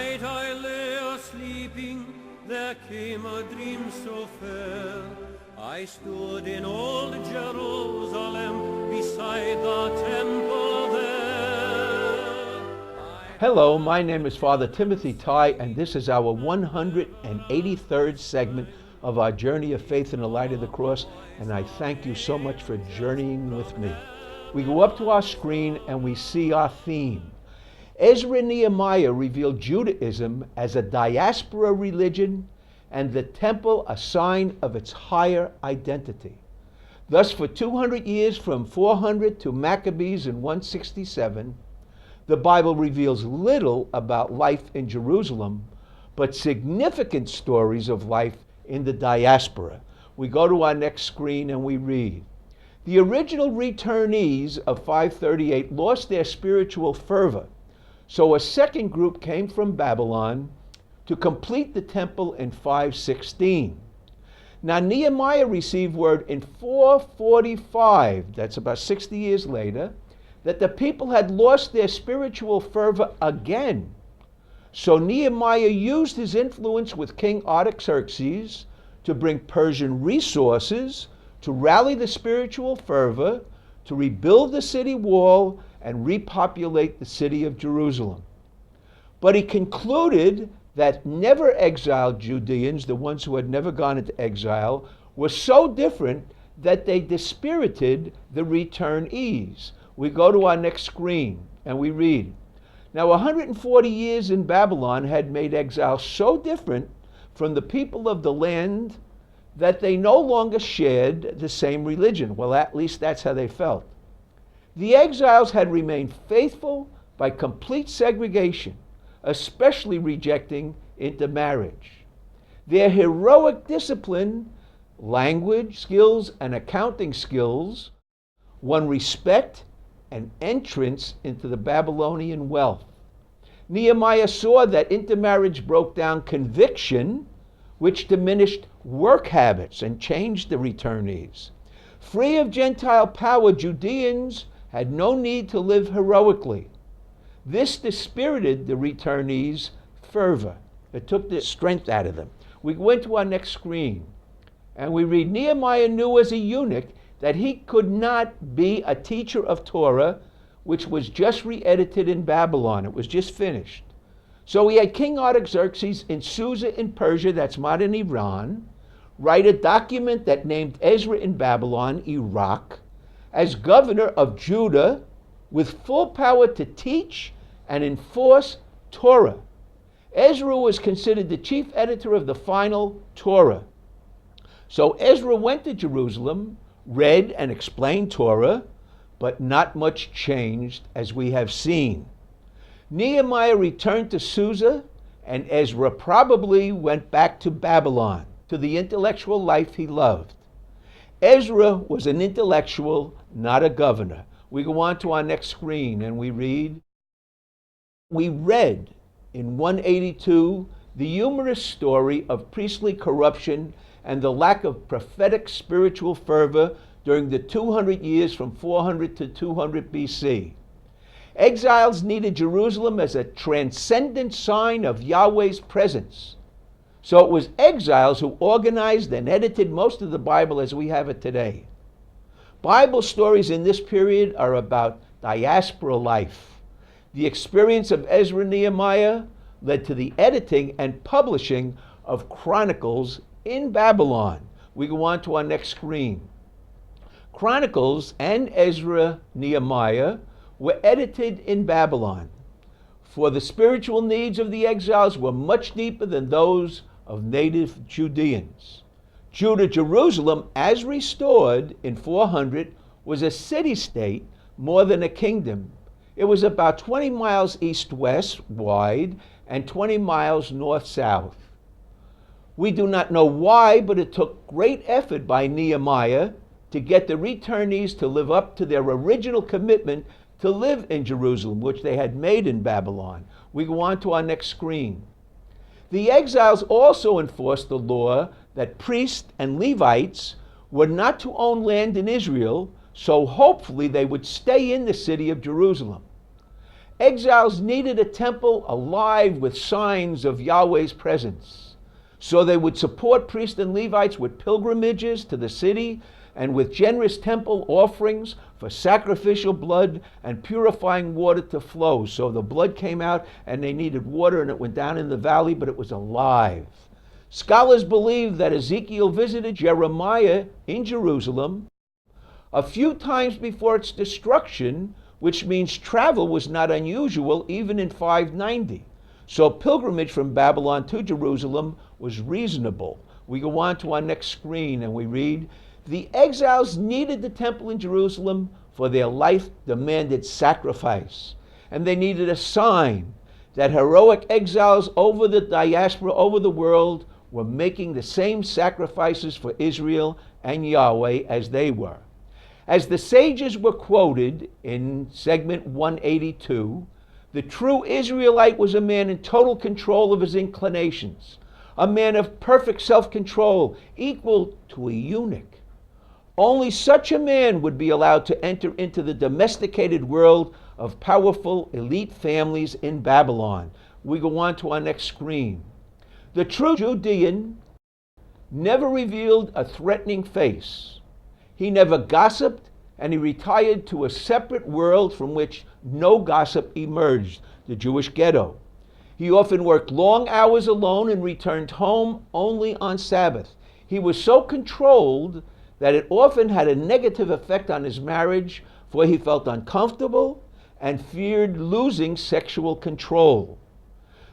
night I lay a-sleeping, there came a dream so fair. I stood in old Jerusalem, beside the temple there. Hello, my name is Father Timothy Tighe, and this is our 183rd segment of our journey of faith in the light of the cross, and I thank you so much for journeying with me. We go up to our screen and we see our theme. Ezra and Nehemiah reveal Judaism as a diaspora religion and the temple a sign of its higher identity. Thus, for 200 years, from 400 to Maccabees in 167, the Bible reveals little about life in Jerusalem, but significant stories of life in the diaspora. We go to our next screen and we read, "The original returnees of 538 lost their spiritual fervor, so a second group came from Babylon to complete the temple in 516. Now Nehemiah received word in 445, that's about 60 years later, that the people had lost their spiritual fervor again. So Nehemiah used his influence with King Artaxerxes to bring Persian resources to rally the spiritual fervor, to rebuild the city wall, and repopulate the city of Jerusalem. But he concluded that never exiled Judeans, the ones who had never gone into exile, were so different that they dispirited the returnees." We go to our next screen and we read, "Now 140 years in Babylon had made exile so different from the people of the land that they no longer shared the same religion." Well, at least that's how they felt. "The exiles had remained faithful by complete segregation, especially rejecting intermarriage. Their heroic discipline, language skills, and accounting skills won respect and entrance into the Babylonian wealth. Nehemiah saw that intermarriage broke down conviction, which diminished work habits and changed the returnees. Free of Gentile power, Judeans had no need to live heroically. This dispirited the returnees' fervor. It took the strength out of them." We went to our next screen and we read, "Nehemiah knew as a eunuch that he could not be a teacher of Torah, which was just re-edited in Babylon. It was just finished. So he had King Artaxerxes in Susa in Persia, that's modern Iran, write a document that named Ezra in Babylon, Iraq, as governor of Judah, with full power to teach and enforce Torah. Ezra was considered the chief editor of the final Torah. So Ezra went to Jerusalem, read and explained Torah, but not much changed, as we have seen. Nehemiah returned to Susa, and Ezra probably went back to Babylon, to the intellectual life he loved. Ezra was an intellectual, not a governor." We go on to our next screen and we read, "We read in 182 the humorous story of priestly corruption and the lack of prophetic spiritual fervor during the 200 years from 400 to 200 BC. Exiles needed Jerusalem as a transcendent sign of Yahweh's presence. So it was exiles who organized and edited most of the Bible as we have it today. Bible stories in this period are about diaspora life. The experience of Ezra and Nehemiah led to the editing and publishing of Chronicles in Babylon." We go on to our next screen. Chronicles and Ezra, Nehemiah were edited in Babylon, for the spiritual needs of the exiles were much deeper than those of native Judeans. Jerusalem, as restored in 400, was a city-state more than a kingdom. It was about 20 miles east-west wide and 20 miles north-south. We do not know why, but it took great effort by Nehemiah to get the returnees to live up to their original commitment to live in Jerusalem, which they had made in Babylon. We go on to our next screen. The exiles also enforced the law that priests and Levites were not to own land in Israel, so hopefully they would stay in the city of Jerusalem. Exiles needed a temple alive with signs of Yahweh's presence. So they would support priests and Levites with pilgrimages to the city and with generous temple offerings for sacrificial blood and purifying water to flow. So the blood came out and they needed water, and it went down in the valley, but it was alive. Scholars believe that Ezekiel visited Jeremiah in Jerusalem a few times before its destruction, which means travel was not unusual even in 590. So pilgrimage from Babylon to Jerusalem was reasonable. We go on to our next screen and we read, the exiles needed the temple in Jerusalem for their life-demanded sacrifice. And they needed a sign that heroic exiles over the diaspora, over the world, were making the same sacrifices for Israel and Yahweh as they were. As the sages were quoted in segment 182, the true Israelite was a man in total control of his inclinations, a man of perfect self-control, equal to a eunuch. Only such a man would be allowed to enter into the domesticated world of powerful elite families in Babylon. We go on to our next screen. The true Judean never revealed a threatening face. He never gossiped, and he retired to a separate world from which no gossip emerged, the Jewish ghetto. He often worked long hours alone and returned home only on Sabbath. He was so controlled that it often had a negative effect on his marriage, for he felt uncomfortable and feared losing sexual control.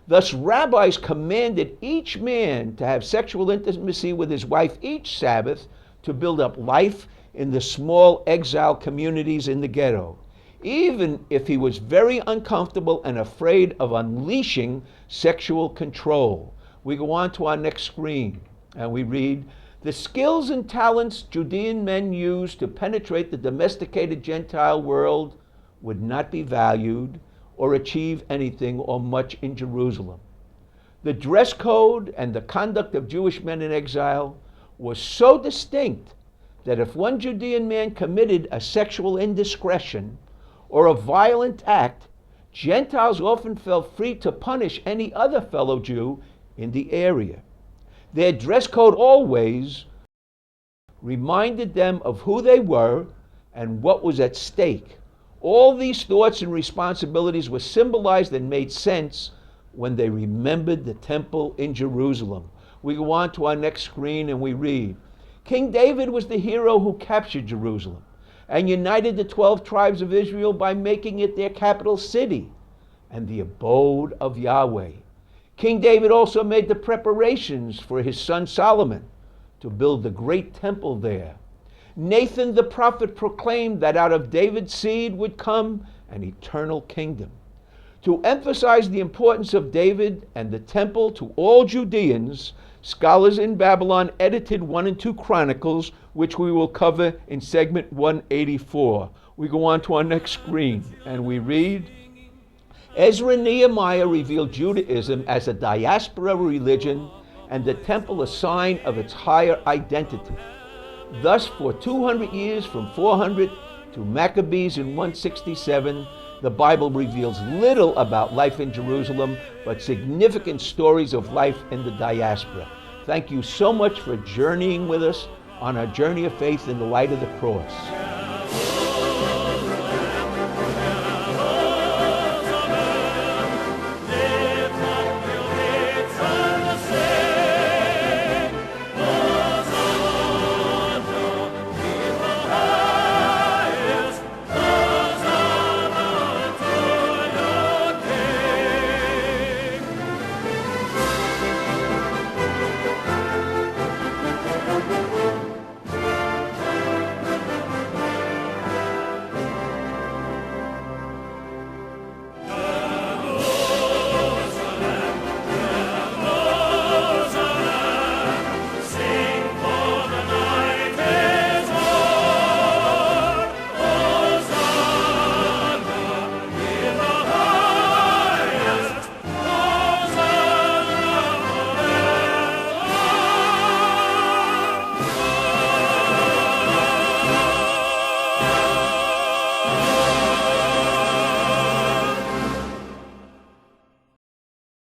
Thus, rabbis commanded each man to have sexual intimacy with his wife each Sabbath to build up life in the small exile communities in the ghetto, even if he was very uncomfortable and afraid of unleashing sexual control. We go on to our next screen and we read, the skills and talents Judean men used to penetrate the domesticated Gentile world would not be valued or achieve anything or much in Jerusalem. The dress code and the conduct of Jewish men in exile was so distinct that if one Judean man committed a sexual indiscretion or a violent act, Gentiles often felt free to punish any other fellow Jew in the area. Their dress code always reminded them of who they were and what was at stake. All these thoughts and responsibilities were symbolized and made sense when they remembered the temple in Jerusalem. We go on to our next screen and we read, King David was the hero who captured Jerusalem and united the 12 tribes of Israel by making it their capital city and the abode of Yahweh. King David also made the preparations for his son Solomon to build the great temple there. Nathan the prophet proclaimed that out of David's seed would come an eternal kingdom. To emphasize the importance of David and the temple to all Judeans, scholars in Babylon edited 1 and 2 Chronicles, which we will cover in segment 184. We go on to our next screen and we read, Ezra and Nehemiah revealed Judaism as a diaspora religion and the temple a sign of its higher identity. Thus, for 200 years, from 400 to Maccabees in 167, the Bible reveals little about life in Jerusalem, but significant stories of life in the diaspora. Thank you so much for journeying with us on our journey of faith in the light of the cross.